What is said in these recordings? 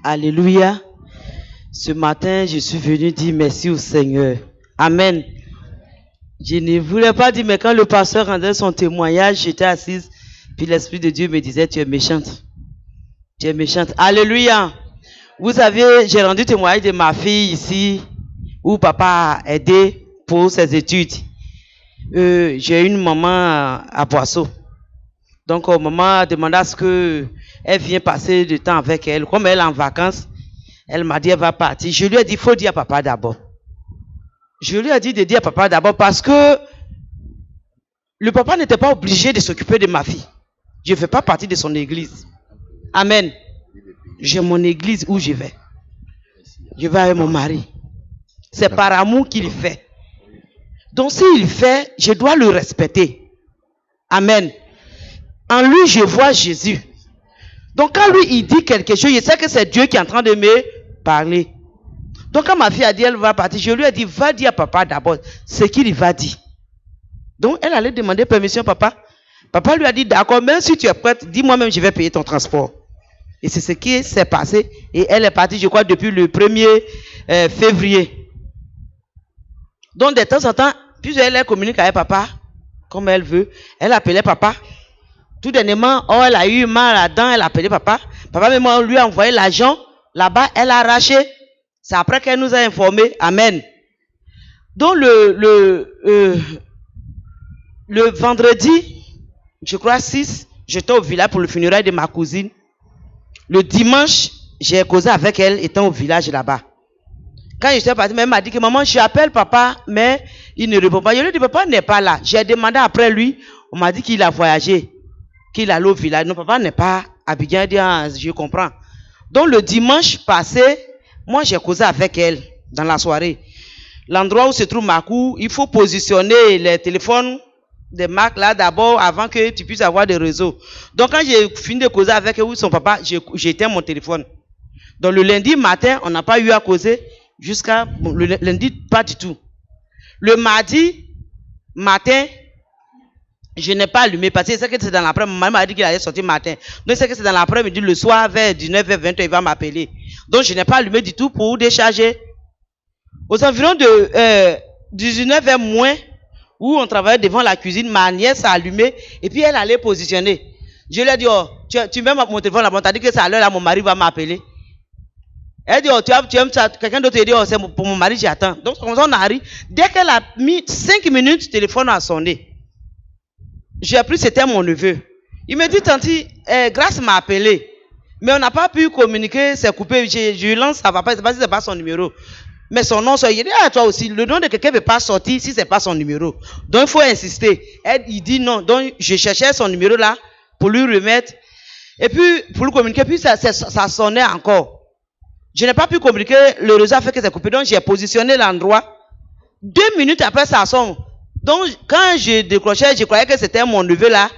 Alléluia. Ce matin, je suis venu dire merci au Seigneur. Amen. Je ne voulais pas dire, mais quand le pasteur rendait son témoignage, j'étais assise, puis l'Esprit de Dieu me disait, tu es méchante. Tu es méchante. Alléluia. Vous savez, j'ai rendu témoignage de ma fille ici, où papa a aidé pour ses études. J'ai une maman à Boisseau. Donc, maman a demandé à ce qu'elle vienne passer du temps avec elle. Comme elle est en vacances, elle m'a dit, elle va partir. Je lui ai dit, il faut dire à papa d'abord. Je lui ai dit de dire à papa d'abord parce que le papa n'était pas obligé de s'occuper de ma fille. Je ne fais pas partie de son église. Amen. J'ai mon église où je vais. Je vais avec mon mari. C'est par amour qu'il fait. Donc s'il fait, je dois le respecter. Amen. En lui, je vois Jésus. Donc quand lui, il dit quelque chose, je sais que c'est Dieu qui est en train de me parler. Donc quand ma fille a dit, elle va partir, je lui ai dit, va dire à papa d'abord ce qu'il va dire. Donc elle allait demander permission à papa. Papa lui a dit, d'accord, même si tu es prête, dis-moi même, je vais payer ton transport. Et c'est ce qui s'est passé. Et elle est partie, je crois, depuis le 1er février. Donc de temps en temps, puis elle communique avec papa, comme elle veut. Elle appelait papa. Tout dernièrement, elle a eu mal à la dent, elle a appelé papa. Papa même on lui a envoyé l'argent. Là-bas, elle a arraché. C'est après qu'elle nous a informés. Amen. Donc le vendredi, je crois 6, j'étais au village pour le funérail de ma cousine. Le dimanche, j'ai causé avec elle étant au village là-bas. Quand j'étais partie, elle m'a dit que maman, j'appelle papa, mais il ne répond pas. Je lui ai dit, papa n'est pas là. J'ai demandé après lui, on m'a dit qu'il a voyagé, qu'il allait au village. Non, papa n'est pas à Abidjan. Dit, ah, je comprends. Donc le dimanche passé, moi j'ai causé avec elle dans la soirée. L'endroit où se trouve ma cour, il faut positionner les téléphones des marques là d'abord avant que tu puisses avoir des réseaux. Donc quand j'ai fini de causer avec elle ou son papa, j'ai éteint mon téléphone. Donc le lundi matin, on n'a pas eu à causer jusqu'à le lundi, pas du tout. Le mardi matin, je n'ai pas allumé parce que c'est que c'est dans l'après-midi. Ma mère m'a dit qu'il allait sortir matin. Donc c'est que c'est dans l'après-midi, le soir vers 19h, 20h, il va m'appeler. Donc je n'ai pas allumé du tout pour décharger. Aux environs de 19h moins, où on travaillait devant la cuisine, ma nièce a allumé et puis elle allait positionner. Je lui ai dit, oh, tu mets mon téléphone là-bas, t'as dit que c'est à l'heure là, mon mari va m'appeler. Elle dit, oh, tu aimes ça. Quelqu'un d'autre dit, oh, c'est pour mon mari, j'attends. Donc, comme ça, on arrive. Dès qu'elle a mis 5 minutes, le téléphone a sonné. J'ai appris que c'était mon neveu. Il me dit, tanti, Grâce m'a appelé. Mais on n'a pas pu communiquer, c'est coupé. Je lance, ça va pas, c'est pas si c'est pas son numéro. Mais son nom, il dit, ah, toi aussi, le nom de quelqu'un ne peut pas sortir si ce n'est pas son numéro. Donc, il faut insister. Il dit non. Donc, je cherchais son numéro là pour lui remettre. Et puis, pour lui communiquer, puis ça sonnait encore. Je n'ai pas pu communiquer, le réseau a fait que c'est coupé. Donc, j'ai positionné l'endroit. 2 minutes après, ça sonne. Donc, quand je décrochais, je croyais que c'était mon neveu là.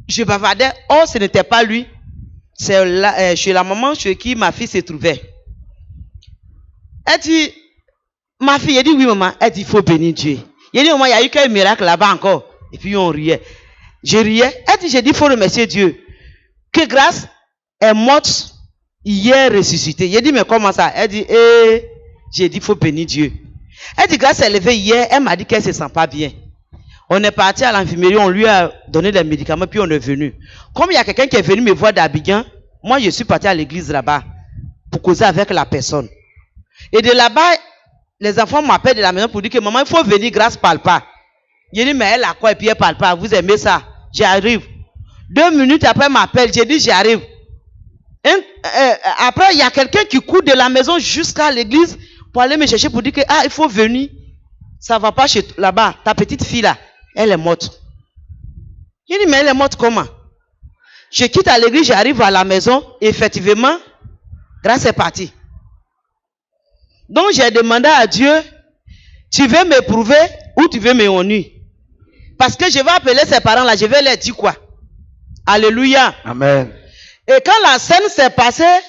Je bavardais. Oh, ce n'était pas lui. C'est là, chez la maman chez qui ma fille se trouvait. Elle dit, ma fille, elle dit oui maman, elle dit il faut bénir Dieu. Elle dit maman, il y a eu qu'un miracle là-bas encore. Et puis on riait. Je riais. Elle dit, j'ai dit il faut remercier Dieu. Que Grâce est morte hier ressuscitée. J'ai dit mais comment ça? Elle dit j'ai dit il faut bénir Dieu. Elle dit Grâce est levée hier, elle m'a dit qu'elle se sent pas bien. On est parti à l'infirmerie, on lui a donné des médicaments puis on est venu. Comme il y a quelqu'un qui est venu me voir d'Abidjan, moi je suis parti à l'église là-bas pour causer avec la personne. Et de là-bas, les enfants m'appellent de la maison pour dire que maman, il faut venir, Grâce parle pas. J'ai dit, mais elle a quoi et puis elle parle pas. Vous aimez ça? J'arrive. 2 minutes après, elle m'appelle. J'ai dit, j'arrive. Après, il y a quelqu'un qui court de la maison jusqu'à l'église pour aller me chercher pour dire que, ah, il faut venir. Ça va pas chez là-bas. Ta petite fille là, elle est morte. J'ai dit, mais elle est morte comment? Je quitte à l'église, j'arrive à la maison. Et effectivement, Grâce est partie. Donc j'ai demandé à Dieu, tu veux me prouver ou tu veux me honner? Parce que je vais appeler ses parents là, je vais leur dire quoi? Alléluia. Amen. Et quand la scène s'est passée,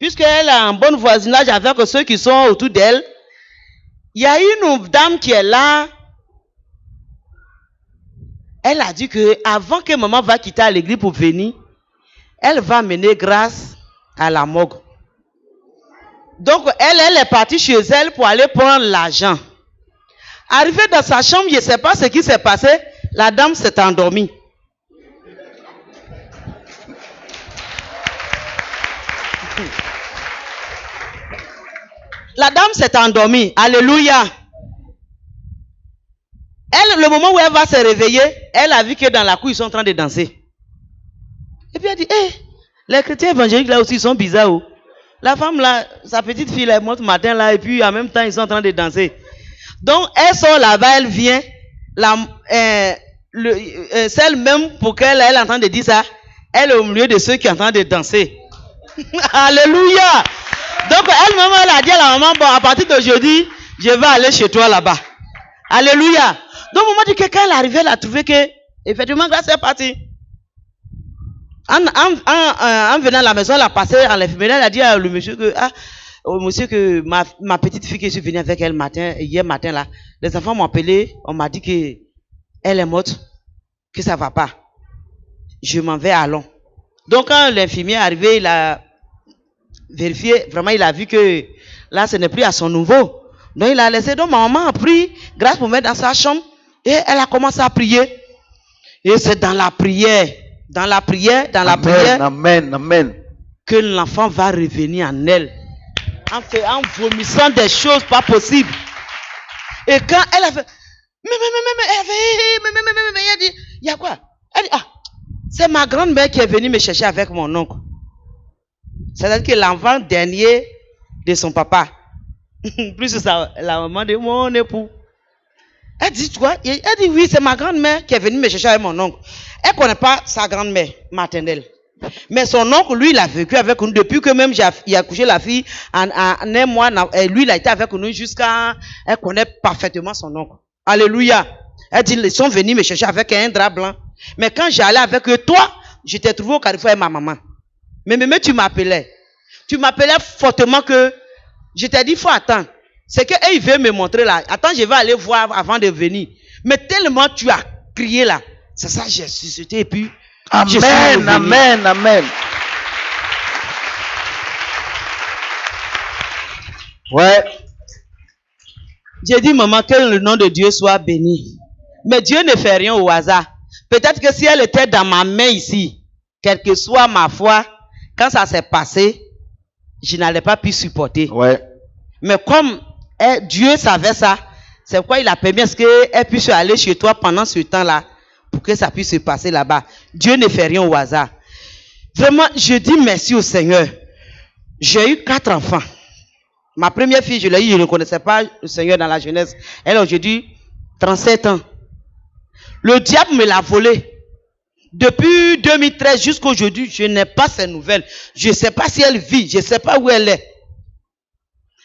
puisqu'elle a un bon voisinage avec ceux qui sont autour d'elle, il y a une dame qui est là. Elle a dit que avant que maman va quitter l'église pour venir, elle va mener Grâce à la morgue. Donc, elle est partie chez elle pour aller prendre l'argent. Arrivée dans sa chambre, je ne sais pas ce qui s'est passé. La dame s'est endormie. La dame s'est endormie. Alléluia. Elle, le moment où elle va se réveiller, elle a vu que dans la cour, ils sont en train de danser. Et puis elle dit, les chrétiens évangéliques là aussi, ils sont bizarres. Oh. La femme là, sa petite fille, elle monte matin là, et puis en même temps, ils sont en train de danser. Donc, elle sort là-bas, elle vient, celle même pour qu'elle est en train de dire ça, elle est au milieu de ceux qui sont en train de danser. Alléluia. Donc, elle-même, elle a dit à la maman, bon, à partir d'aujourd'hui, je vais aller chez toi là-bas. Alléluia. Donc, au moment où quelqu'un est arrivé, elle a trouvé que, effectivement, grâce est partie. En venant à la maison, elle a passé à l'infirmerie, elle a dit à le monsieur que, ma petite fille que je suis venue avec elle hier matin là, les enfants m'ont appelé, on m'a dit que elle est morte, que ça va pas. Je m'en vais à Lyon. Donc, quand l'infirmier est arrivé, il a vérifié, vraiment, il a vu que là, ce n'est plus à son niveau. Donc, il a laissé. Donc, ma maman a pris grâce pour mettre dans sa chambre et elle a commencé à prier. Et c'est dans la prière, Amen. que l'enfant va revenir en elle. En vomissant des choses pas possibles. Et quand elle a fait, elle dit, il y a quoi? Elle dit, c'est ma grand-mère qui est venue me chercher avec mon oncle. C'est-à-dire que l'enfant dernier de son papa. Plus ça, la maman de mon époux. Elle dit, tu vois, elle dit, oui, c'est ma grand-mère qui est venue me chercher avec mon oncle. Elle ne connaît pas sa grand-mère maternelle. Mais son oncle, lui, il a vécu avec nous depuis que même il a couché la fille en un mois. Lui, il a été avec nous jusqu'à... Elle connaît parfaitement son oncle. Alléluia. Elle dit, ils sont venus me chercher avec un drap blanc. Mais quand j'allais avec eux, toi, je t'ai trouvé au carrefour avec ma maman. Mais tu m'appelais. Tu m'appelais fortement que... Je t'ai dit, il faut attendre. C'est qu'eux, ils veulent me montrer là. Attends, je vais aller voir avant de venir. Mais tellement tu as crié là. C'est ça, j'ai suscité et puis... Amen. Ouais. J'ai dit, maman, que le nom de Dieu soit béni. Mais Dieu ne fait rien au hasard. Peut-être que si elle était dans ma main ici, quelle que soit ma foi, quand ça s'est passé, je n'allais pas pu supporter. Ouais. Mais comme Dieu savait ça, c'est pourquoi il a permis qu'elle puisse aller chez toi pendant ce temps-là, pour que ça puisse se passer là-bas. Dieu ne fait rien au hasard. Vraiment, je dis merci au Seigneur. J'ai eu 4 enfants. Ma première fille, je l'ai eu, je ne connaissais pas le Seigneur dans la jeunesse. Elle a aujourd'hui 37 ans. Le diable me l'a volé. Depuis 2013 jusqu'à aujourd'hui, je n'ai pas ses nouvelles. Je ne sais pas si elle vit, je ne sais pas où elle est.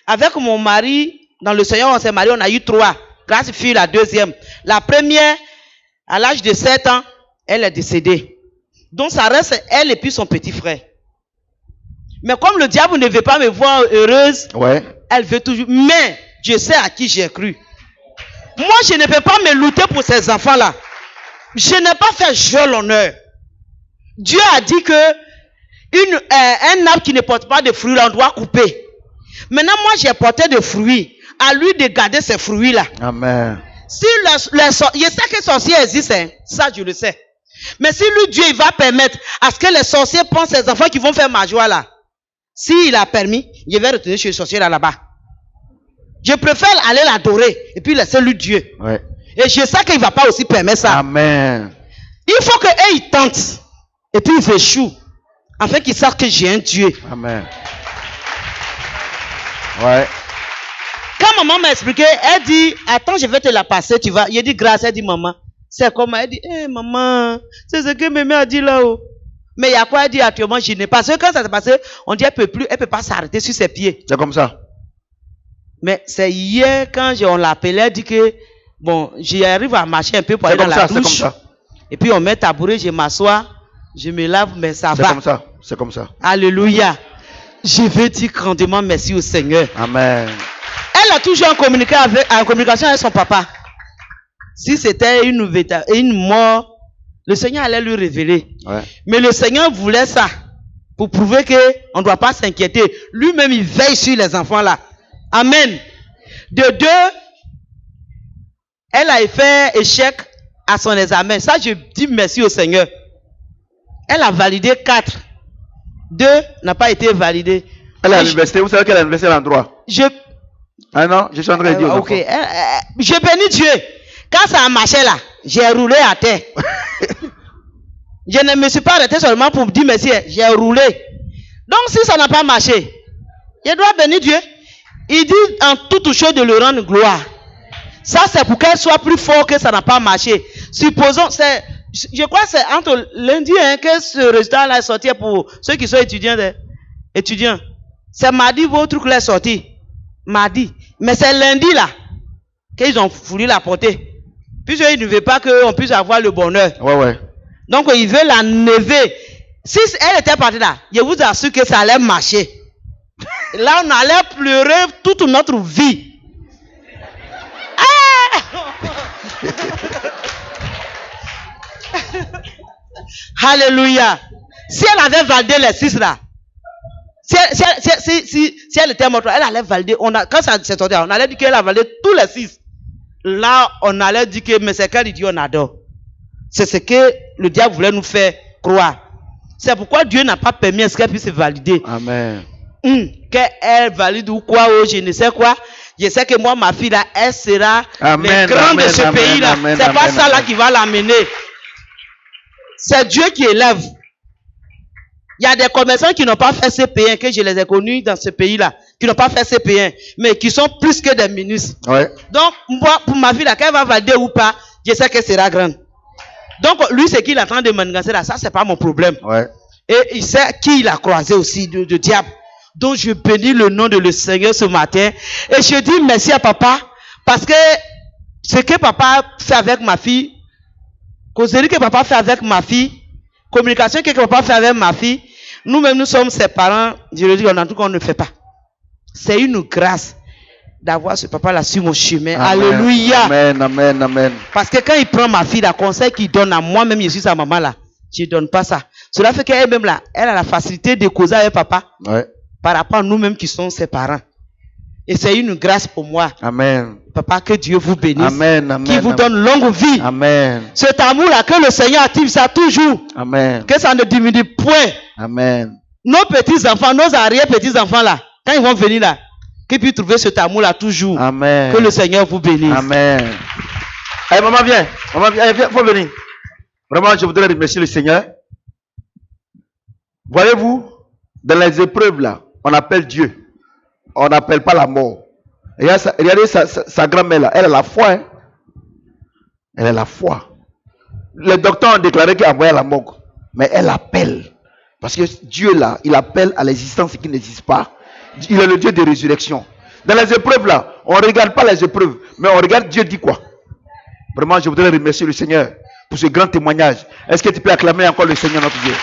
Avec mon mari, dans le Seigneur, on s'est marié, on a eu 3. Grâce fille, la deuxième. La première, à l'âge de 7 ans, elle est décédée. Donc ça reste elle et puis son petit frère. Mais comme le diable ne veut pas me voir heureuse, ouais. Elle veut toujours. Mais je sais à qui j'ai cru. Moi, je ne peux pas me lutter pour ces enfants-là. Je n'ai pas fait jeu l'honneur. Dieu a dit que un arbre qui ne porte pas de fruits, on doit couper. Maintenant, moi, j'ai porté des fruits. À lui de garder ces fruits-là. Amen. Si je sais que les sorciers existent, hein, ça je le sais. Mais si lui, Dieu, il va permettre à ce que les sorciers prennent ces enfants qui vont faire ma joie là. S'il a permis, je vais retourner chez le sorcier là-bas. Je préfère aller l'adorer et puis laisser lui Dieu. Ouais. Et je sais qu'il ne va pas aussi permettre ça. Amen. Il faut qu'eux ils tentent et puis ils échouent afin qu'ils sachent que j'ai un Dieu. Amen. Ouais. Quand maman m'a expliqué, elle dit, attends, je vais te la passer, tu vas. Il dit grâce, elle dit maman. C'est comment? Elle dit, maman, c'est ce que mémé a dit là-haut. Mais il y a quoi? Elle dit actuellement, je n'ai pas. Parce que quand ça s'est passé, on dit, elle peut pas s'arrêter sur ses pieds. C'est comme ça. Mais c'est hier, quand on l'appelait, elle dit que, bon, j'arrive à marcher un peu pour aller dans la douche. C'est comme ça. Et puis on met tabouret, je m'assois, je me lave, mais ça va. C'est comme ça. Alléluia. Je veux dire grandement merci au Seigneur. Amen. Elle a toujours en communication avec son papa. Si c'était une mort, le Seigneur allait lui révéler. Ouais. Mais le Seigneur voulait ça. Pour prouver qu'on ne doit pas s'inquiéter. Lui-même, il veille sur les enfants là. Amen. De 2, elle a fait échec à son examen. Ça, je dis merci au Seigneur. Elle a validé 4. 2 n'a pas été validé. Elle est à l'université. Vous savez qu'elle est à l'université en droit. Ah non, je suis en train de dire. Ok. Je bénis Dieu. Quand ça a marché là, j'ai roulé à terre. Je ne me suis pas arrêté seulement pour me dire merci. J'ai roulé. Donc si ça n'a pas marché, je dois bénir Dieu. Il dit en toute chose de lui rendre gloire. Ça c'est pour qu'elle soit plus forte que ça n'a pas marché. Supposons, je crois que c'est entre lundi que ce résultat-là est sorti pour ceux qui sont étudiants. C'est mardi votre truc là est sorti. Mardi. Mais c'est lundi là qu'ils ont voulu la porter. Puisqu'ils ne veulent pas qu'on puisse avoir le bonheur. Ouais. Donc ils veulent la enlever. Si elle était partie là, je vous assure que ça allait marcher. Là on allait pleurer toute notre vie. Alléluia. Si elle avait validé les 6 là, si elle était morte, elle allait valider. Quand ça s'est sorti, on allait dire qu'elle a validé tous les 6. Là, on allait dire que, mais c'est quel Dieu on adore. C'est ce que le diable voulait nous faire croire. C'est pourquoi Dieu n'a pas permis à ce qu'elle puisse valider. Amen. Qu'elle valide ou quoi, ou je ne sais quoi. Je sais que moi, ma fille là, elle sera le grand de ce pays là. C'est pas ça là qui va l'amener. C'est Dieu qui élève. Il y a des commerçants qui n'ont pas fait CP1, que je les ai connus dans ce pays-là, qui n'ont pas fait CP1, mais qui sont plus que des ministres. Ouais. Donc, moi, pour ma fille, là, qu'elle va valider ou pas, je sais qu'elle sera grande. Donc, lui, c'est qu'il est en train de manigancer là, ça, c'est pas mon problème. Ouais. Et il sait qui il a croisé aussi, de diable. Donc, je bénis le nom de le Seigneur ce matin. Et je dis merci à papa, parce que ce que papa fait avec ma fille, causerie que papa fait avec ma fille, communication que papa fait avec ma fille, nous-mêmes, nous sommes ses parents, je le dis, en tout cas, on ne fait pas. C'est une grâce d'avoir ce papa-là sur mon chemin. Amen. Alléluia. Amen. Parce que quand il prend ma fille, le conseil qu'il donne à moi-même, je suis sa maman là, je ne donne pas ça. Cela fait qu'elle-même là, elle a la facilité de causer avec papa par rapport à nous-mêmes qui sommes ses parents. Et c'est une grâce pour moi. Amen. Papa, que Dieu vous bénisse. Amen. Qu'il vous donne longue vie. Amen. Cet amour-là, que le Seigneur active ça toujours. Amen. Que ça ne diminue point. Amen. Nos petits-enfants, nos arrière-petits-enfants là, quand ils vont venir là, qu'ils puissent trouver cet amour-là toujours. Amen. Que le Seigneur vous bénisse. Amen. Allez, maman, viens. Maman, viens, faut venir. Vraiment, je voudrais remercier le Seigneur. Voyez-vous, dans les épreuves là, on appelle Dieu. On n'appelle pas la mort. Regardez sa grand-mère là, elle a la foi. Hein? Elle a la foi. Les docteurs ont déclaré qu'elle envoyait la mort. Mais elle appelle. Parce que Dieu là, il appelle à l'existence ce qui n'existe pas. Il est le Dieu de résurrection. Dans les épreuves là, on ne regarde pas les épreuves, mais on regarde Dieu dit quoi. Vraiment, je voudrais remercier le Seigneur pour ce grand témoignage. Est-ce que tu peux acclamer encore le Seigneur notre Dieu?